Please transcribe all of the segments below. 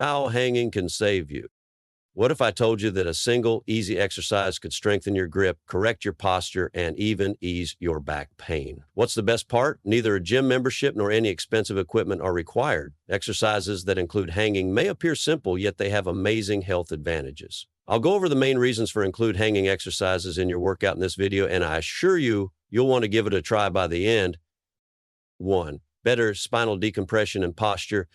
How hanging can save you. What if I told you that a single easy exercise could strengthen your grip, correct your posture, and even ease your back pain? What's the best part? Neither a gym membership nor any expensive equipment are required. Exercises that include hanging may appear simple, yet they have amazing health advantages. I'll go over the main reasons for include hanging exercises in your workout in this video, and I assure you, you'll want to give it a try by the end. 1. Better spinal decompression and posture.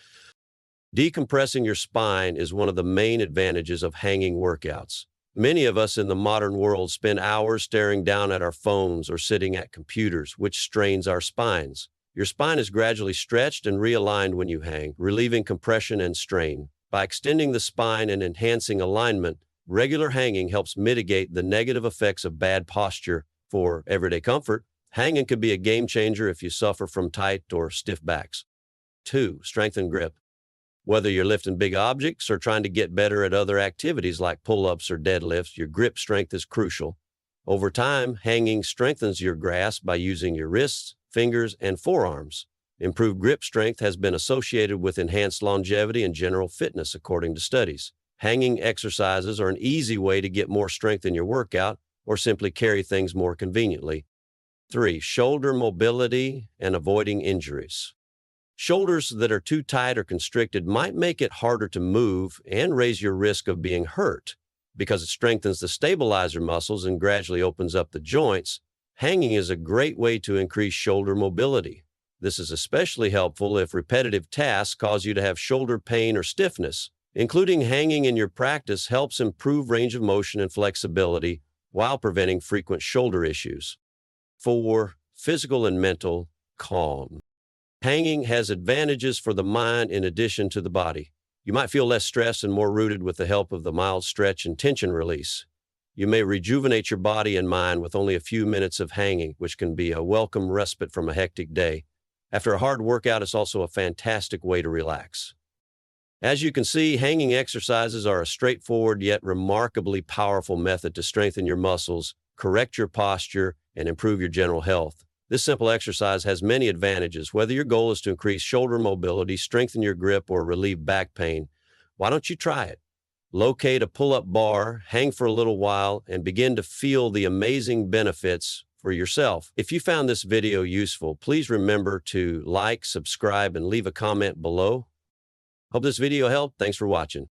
Decompressing your spine is one of the main advantages of hanging workouts. Many of us in the modern world spend hours staring down at our phones or sitting at computers, which strains our spines. Your spine is gradually stretched and realigned when you hang, relieving compression and strain. By extending the spine and enhancing alignment, regular hanging helps mitigate the negative effects of bad posture. For everyday comfort, hanging can be a game changer if you suffer from tight or stiff backs. 2. Strengthen grip. Whether you're lifting big objects or trying to get better at other activities like pull-ups or deadlifts, your grip strength is crucial. Over time, hanging strengthens your grasp by using your wrists, fingers, and forearms. Improved grip strength has been associated with enhanced longevity and general fitness, according to studies. Hanging exercises are an easy way to get more strength in your workout or simply carry things more conveniently. 3. Shoulder mobility and avoiding injuries. Shoulders that are too tight or constricted might make it harder to move and raise your risk of being hurt. Because it strengthens the stabilizer muscles and gradually opens up the joints, hanging is a great way to increase shoulder mobility. This is especially helpful if repetitive tasks cause you to have shoulder pain or stiffness. Including hanging in your practice helps improve range of motion and flexibility while preventing frequent shoulder issues. 4. Physical and mental calm. Hanging has advantages for the mind in addition to the body. You might feel less stressed and more rooted with the help of the mild stretch and tension release. You may rejuvenate your body and mind with only a few minutes of hanging, which can be a welcome respite from a hectic day. After a hard workout, it's also a fantastic way to relax. As you can see, hanging exercises are a straightforward yet remarkably powerful method to strengthen your muscles, correct your posture, and improve your general health. This simple exercise has many advantages. Whether your goal is to increase shoulder mobility, strengthen your grip, or relieve back pain, why don't you try it? Locate a pull-up bar, hang for a little while, and begin to feel the amazing benefits for yourself. If you found this video useful, please remember to like, subscribe, and leave a comment below. Hope this video helped. Thanks for watching.